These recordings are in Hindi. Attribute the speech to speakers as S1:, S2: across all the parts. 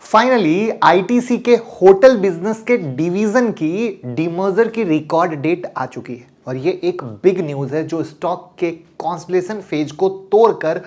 S1: फाइनली आईटीसी के होटल बिजनेस के डिवीजन की डीमर्जर की रिकॉर्ड डेट आ चुकी है और ये एक बिग न्यूज है जो स्टॉक के कॉन्सलेशन फेज को तोड़कर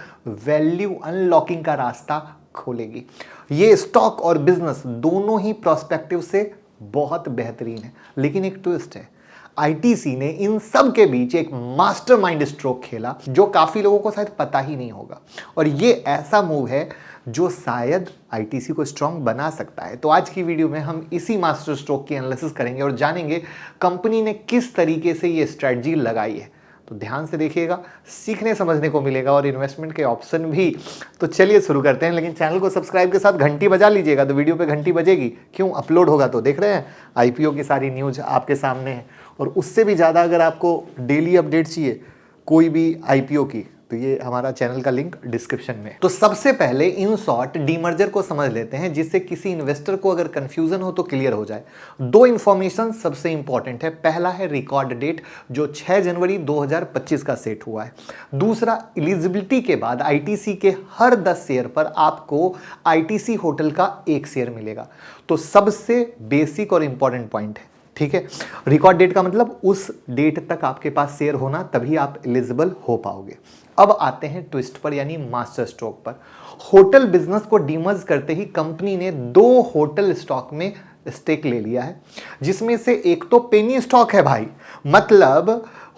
S1: वैल्यू अनलॉकिंग का रास्ता खोलेगी। ये स्टॉक और बिजनेस दोनों ही प्रोस्पेक्टिव से बहुत बेहतरीन है, लेकिन एक ट्विस्ट है। आईटीसी ने इन सब के बीच एक मास्टरमाइंड स्ट्रोक खेला जो काफी लोगों को शायद पता ही नहीं होगा, और ये ऐसा मूव है जो शायद आईटीसी को स्ट्रांग बना सकता है। तो आज की वीडियो में हम इसी मास्टर स्ट्रोक की एनालिसिस करेंगे और जानेंगे कंपनी ने किस तरीके से ये स्ट्रेटजी लगाई है। तो ध्यान से देखिएगा, सीखने समझने को मिलेगा और इन्वेस्टमेंट के ऑप्शन भी। तो चलिए शुरू करते हैं, लेकिन चैनल को सब्सक्राइब के साथ घंटी बजा लीजिएगा, तो वीडियो पे घंटी बजेगी। क्यों? अपलोड होगा तो देख रहे हैं, आईपीओ की सारी न्यूज आपके सामने है। और उससे भी ज़्यादा अगर आपको डेली अपडेट चाहिए कोई भी आईपीओ की, तो ये हमारा चैनल का लिंक डिस्क्रिप्शन में। तो सबसे पहले इन शॉर्ट डीमर्जर को समझ लेते हैं, जिससे किसी इन्वेस्टर को अगर कंफ्यूजन हो तो क्लियर हो जाए। दो इंफॉर्मेशन सबसे इंपॉर्टेंट है। पहला है रिकॉर्ड डेट जो 6 जनवरी 2025 का सेट हुआ है। दूसरा, एलिजिबिलिटी के बाद आईटीसी के हर 10 शेयर पर आपको आईटीसी होटल का 1 शेयर मिलेगा। तो सबसे बेसिक और इंपॉर्टेंट पॉइंट है, ठीक है। रिकॉर्ड डेट का मतलब उस डेट तक आपके पास शेयर होना, तभी आप एलिजिबल हो पाओगे। अब आते हैं ट्विस्ट पर, यानी मास्टर स्ट्रोक पर। होटल बिजनेस को डीमर्ज करते ही कंपनी ने 2 होटल स्टॉक में स्टेक ले लिया है, जिसमें से एक तो पेनी स्टॉक है भाई, मतलब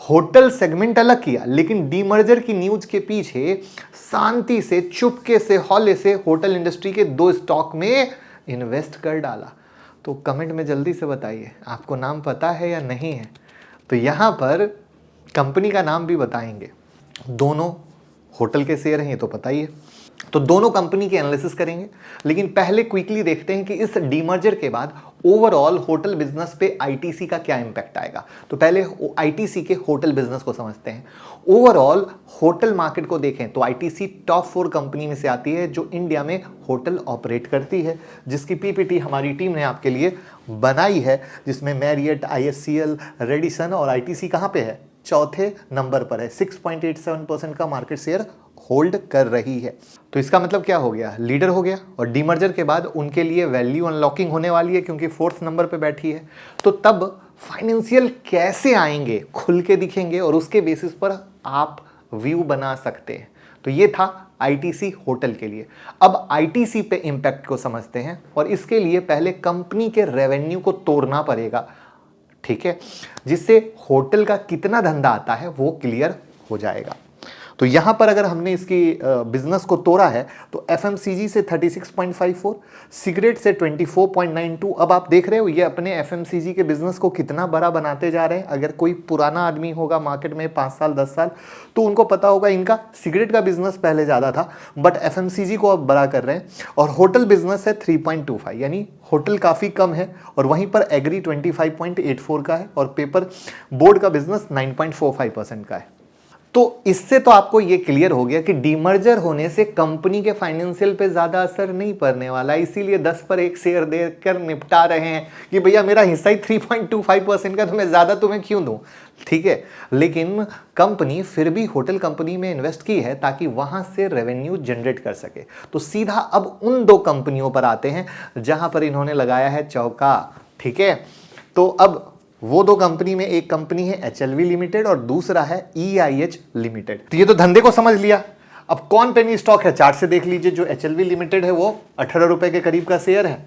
S1: होटल सेगमेंट अलग किया, लेकिन डीमर्जर की न्यूज के पीछे शांति से, चुपके से, हौले से होटल इंडस्ट्री के 2 स्टॉक में इन्वेस्ट कर डाला। तो कमेंट में जल्दी से बताइए आपको नाम पता है या नहीं है। तो यहां पर कंपनी का नाम भी बताएंगे। दोनों होटल के शेयर हैं, ये तो पता ही है। तो दोनों कंपनी की एनालिसिस करेंगे, लेकिन पहले क्विकली देखते हैं कि इस डीमर्जर के बाद ओवरऑल होटल बिजनेस पे आईटीसी का क्या इंपैक्ट आएगा। तो पहले आईटीसी के होटल बिजनेस को समझते हैं। ओवरऑल होटल मार्केट को देखें तो आईटीसी टॉप 4 कंपनी में से आती है जो इंडिया में होटल ऑपरेट करती है, जिसकी पीपीटी हमारी टीम ने आपके लिए बनाई है, जिसमें मैरियट, आईएससीएल, रेडिसन और आईटीसी कहां पे है? चौथे नंबर पर है। 6.87% का मार्केट शेयर होल्ड कर रही है। तो इसका मतलब क्या हो गया? लीडर हो गया, और डीमर्जर के बाद उनके लिए वैल्यू अनलॉकिंग होने वाली है क्योंकि 4th नंबर पे बैठी है। तो तब फाइनेंशियल कैसे आएंगे, खुल के दिखेंगे, और उसके बेसिस पर आप व्यू बना सकते हैं। तो ये था आईटीसी होटल के लिए। अब आईटीसी पे इंपैक्ट को समझते हैं, और इसके लिए पहले कंपनी के रेवेन्यू को तोड़ना पड़ेगा, ठीक है, जिससे होटल का कितना धंधा आता है वो क्लियर हो जाएगा। तो यहां पर अगर हमने इसकी बिजनेस को तोड़ा है तो एफएमसीजी से 36.54, सिगरेट से 24.92। अब आप देख रहे हो ये अपने एफएमसीजी के बिजनेस को कितना बड़ा बनाते जा रहे हैं। अगर कोई पुराना आदमी होगा मार्केट में 5 साल 10 साल, तो उनको पता होगा इनका सिगरेट का बिजनेस पहले ज़्यादा था, बट एफएमसीजी को अब बड़ा कर रहे हैं। और होटल बिजनेस है 3.25, यानी होटल काफ़ी कम है, और वहीं पर एग्री 25.84 का है, और पेपर बोर्ड का बिजनेस 9.45% का है। तो इससे तो आपको ये क्लियर हो गया कि डीमर्जर होने से कंपनी के फाइनेंशियल पे ज्यादा असर नहीं पड़ने वाला, इसीलिए 10 पर 1 शेयर देकर निपटा रहे हैं कि भैया मेरा हिस्सा ही 3.25% का, तो मैं ज्यादा तुम्हें क्यों दूं, ठीक है। लेकिन कंपनी फिर भी होटल कंपनी में इन्वेस्ट की है ताकि वहां से रेवेन्यू जनरेट कर सके। तो सीधा अब उन 2 कंपनियों पर आते हैं जहां पर इन्होंने लगाया है चौका, ठीक है। तो अब वो 2 कंपनी में एक कंपनी है एचएलवी लिमिटेड और दूसरा है ईआईएच लिमिटेड। तो ये तो धंधे को समझ लिया। अब कौन पेनी स्टॉक है, चार्ट से देख लीजिए। जो एचएलवी लिमिटेड है वो 18 रुपए के करीब का शेयर है,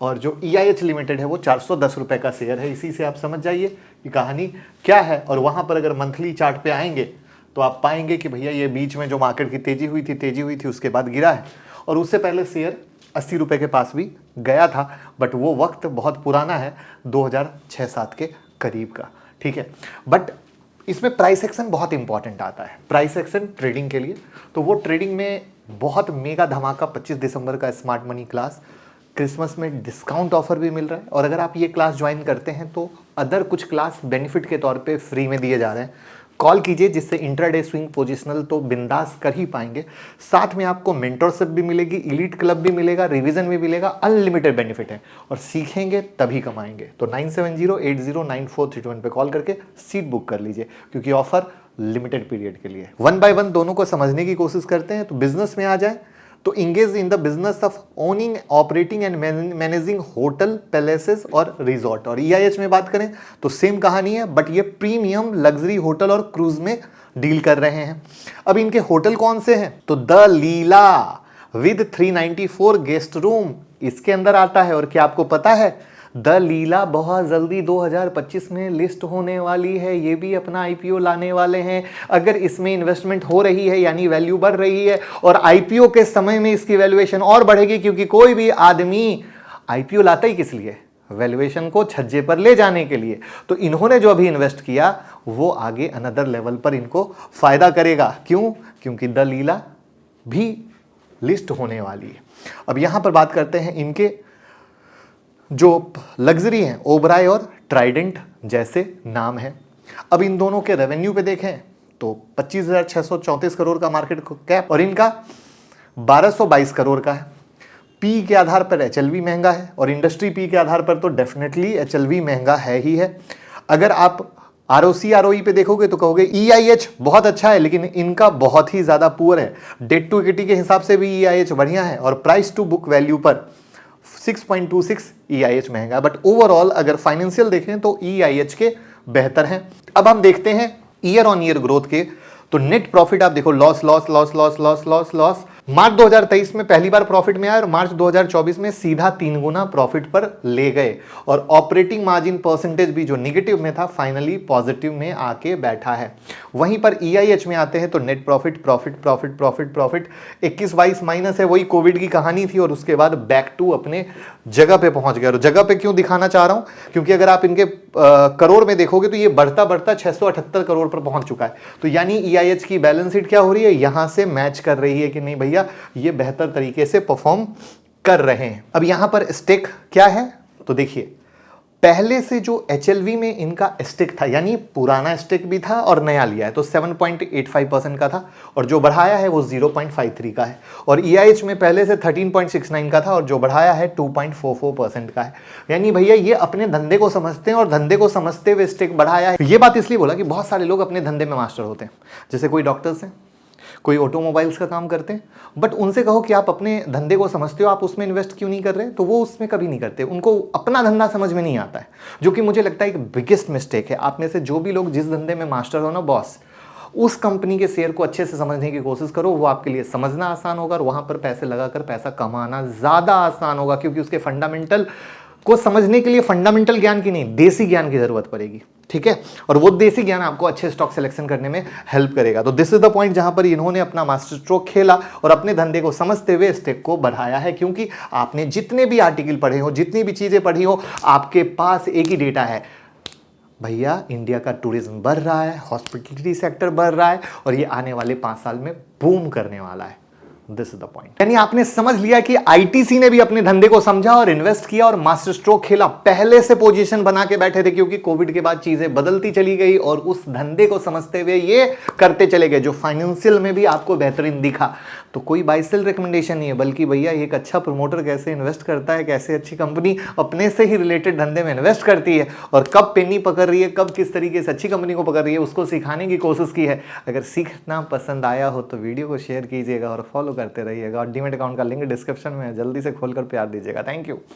S1: और जो ईआईएच लिमिटेड है वो 410 रुपए का शेयर है। इसी से आप समझ जाइए कि कहानी क्या है। और वहां पर अगर मंथली चार्ट पे आएंगे तो आप पाएंगे कि भैया ये बीच में जो मार्केट की तेजी हुई थी उसके बाद गिरा है, और उससे पहले शेयर 80 रुपए के पास भी गया था, बट वो वक्त बहुत पुराना है, 2006-07 के करीब का, ठीक है। बट इसमें प्राइस एक्शन बहुत इंपॉर्टेंट आता है, प्राइस एक्शन ट्रेडिंग के लिए। तो वो ट्रेडिंग में बहुत मेगा धमाका 25 दिसंबर का स्मार्ट मनी क्लास, क्रिसमस में डिस्काउंट ऑफर भी मिल रहा है, और अगर आप ये क्लास ज्वाइन करते हैं तो अदर कुछ क्लास बेनिफिट के तौर पे फ्री में दिए जा रहे हैं। कॉल कीजिए, जिससे इंट्राडे स्विंग पोजिशनल तो बिंदास कर ही पाएंगे, साथ में आपको मेंटरशिप भी मिलेगी, इलीट क्लब भी मिलेगा, रिवीजन भी मिलेगा, अनलिमिटेड बेनिफिट है, और सीखेंगे तभी कमाएंगे। तो 9708094321 पे कॉल करके सीट बुक कर लीजिए, क्योंकि ऑफर लिमिटेड पीरियड के लिए। 1 बाय 1 दोनों को समझने की कोशिश करते हैं। तो बिजनेस में आ जाए तो engage in the business of owning, operating and managing hotel, palaces और रिजॉर्ट। और EIH में बात करें तो सेम कहानी है, बट ये प्रीमियम लग्जरी होटल और क्रूज में डील कर रहे हैं। अब इनके होटल कौन से हैं? तो the Leela with 394 guest room इसके अंदर आता है। और क्या आपको पता है, द लीला बहुत जल्दी 2025 में लिस्ट होने वाली है। ये भी अपना IPO लाने वाले हैं। अगर इसमें इन्वेस्टमेंट हो रही है यानी वैल्यू बढ़ रही है, और IPO के समय में इसकी वैल्यूएशन और बढ़ेगी, क्योंकि कोई भी आदमी IPO लाता ही किस लिए? वैल्यूएशन को छज्जे पर ले जाने के लिए। तो इन्होंने जो अभी इन्वेस्ट किया वो आगे अनदर लेवल पर इनको फायदा करेगा। क्यों? क्योंकि द लीला भी लिस्ट होने वाली है। अब यहां पर बात करते हैं इनके जो लग्जरी हैं, ओबराय और ट्राइडेंट जैसे नाम है। अब इन दोनों के रेवेन्यू पे देखें तो 25,634 करोड़ का मार्केट कैप और इनका 1222 करोड़ का है। पी के आधार पर HLV महंगा है, और इंडस्ट्री पी के आधार पर तो डेफिनेटली HLV महंगा है ही है। अगर आप ROC ROE पे देखोगे तो कहोगे EIH बहुत अच्छा है, लेकिन इनका बहुत ही ज्यादा पुअर है। डेट टू इक्विटी के हिसाब से भी EIH बढ़िया है, और प्राइस टू बुक वैल्यू पर 6.26 EIH महंगा। बट ओवरऑल अगर फाइनेंशियल देखें तो EIH के बेहतर हैं। अब हम देखते हैं ईयर ऑन ईयर ग्रोथ के, तो नेट प्रॉफिट आप देखो loss loss loss loss loss loss loss. March 2023 में पहली बार प्रॉफिट में आया, और मार्च 2024 में सीधा 3 गुना प्रॉफिट पर ले गए। और ऑपरेटिंग मार्जिन परसेंटेज भी जो निगेटिव में था फाइनली पॉजिटिव में आके बैठा है। वहीं पर EIH में आते हैं तो net profit profit profit profit profit 21-22 minus है। वही कोविड की कहानी थी, और उसके बाद बैक टू अपने जगह पे पहुंच गए। और जगह पे क्यों दिखाना चाह रहा हूं, क्योंकि अगर आप इनके करोड़ में देखोगे तो ये बढ़ता बढ़ता 678 करोड़ पर पहुंच चुका है। तो यानी EIH की बैलेंस शीट क्या हो रही है, यहां से मैच कर रही है कि नहीं भैया ये बेहतर तरीके से परफॉर्म कर रहे हैं। अब यहां पर स्टेक क्या है, तो देखिए पहले से जो HLV में इनका स्टेक था, यानी पुराना स्टेक भी था और नया लिया है, तो 7.85% का था, और जो बढ़ाया है वो 0.53 का है। और EIH में पहले से 13.69 का था, और जो बढ़ाया है 2.44% का है। यानी भैया ये अपने धंधे को समझते हैं, और धंधे को समझते हुए स्टेक बढ़ाया है। ये बात इसलिए बोला कि बहुत सारे लोग अपने धंधे में मास्टर होते हैं, जैसे कोई डॉक्टर्स हैं, कोई ऑटोमोबाइल्स का काम करते हैं, बट उनसे कहो कि आप अपने धंधे को समझते हो, आप उसमें इन्वेस्ट क्यों नहीं कर रहे, तो वो उसमें कभी नहीं करते। उनको अपना धंधा समझ में नहीं आता है, जो कि मुझे लगता है एक बिगेस्ट मिस्टेक है। आप में से जो भी लोग जिस धंधे में मास्टर हो ना बॉस, उस कंपनी के शेयर को अच्छे से समझने की कोशिश करो। वो आपके लिए समझना आसान होगा, और वहां पर पैसे लगाकर पैसा कमाना ज्यादा आसान होगा, क्योंकि उसके फंडामेंटल को समझने के लिए फंडामेंटल ज्ञान की नहीं, देसी ज्ञान की जरूरत पड़ेगी। ठीक है, और वो देसी ज्ञान आपको अच्छे स्टॉक सिलेक्शन करने में हेल्प करेगा। तो दिस इज द पॉइंट जहां पर इन्होंने अपना मास्टर स्ट्रोक खेला और अपने धंधे को समझते हुए स्टेक को बढ़ाया है। क्योंकि आपने जितने भी आर्टिकल पढ़े हो, जितनी भी चीजें पढ़ी हो, आपके पास एक ही डेटा है, भैया इंडिया का टूरिज्म बढ़ रहा है, हॉस्पिटलिटी सेक्टर बढ़ रहा है, और ये आने वाले 5 साल में बूम करने वाला है। This is the point. यानी आपने समझ लिया कि ITC ने भी अपने धंधे को समझा और इन्वेस्ट किया और मास्टर स्ट्रोक खेला। पहले से पोजीशन बना के बैठे थे, क्योंकि कोविड के बाद चीजें बदलती चली गई, और उस धंधे को समझते हुए ये करते चले गए, जो फाइनेंशियल में भी आपको बेहतरीन दिखा। तो कोई बाय सेल रिकमेंडेशन नहीं है, बल्कि भैया एक अच्छा प्रमोटर कैसे इन्वेस्ट करता है, कैसे अच्छी कंपनी अपने से ही रिलेटेड धंधे में इन्वेस्ट करती है, और कब पेनी पकड़ रही है, कब किस तरीके से अच्छी कंपनी को पकड़ रही है, उसको सिखाने की कोशिश की है। अगर सीखना पसंद आया हो तो वीडियो को शेयर कीजिएगा और फॉलो करते रहिएगा। और डीमैट अकाउंट का लिंक डिस्क्रिप्शन में है, जल्दी से खोलकर प्यार दीजिएगा। Thank you.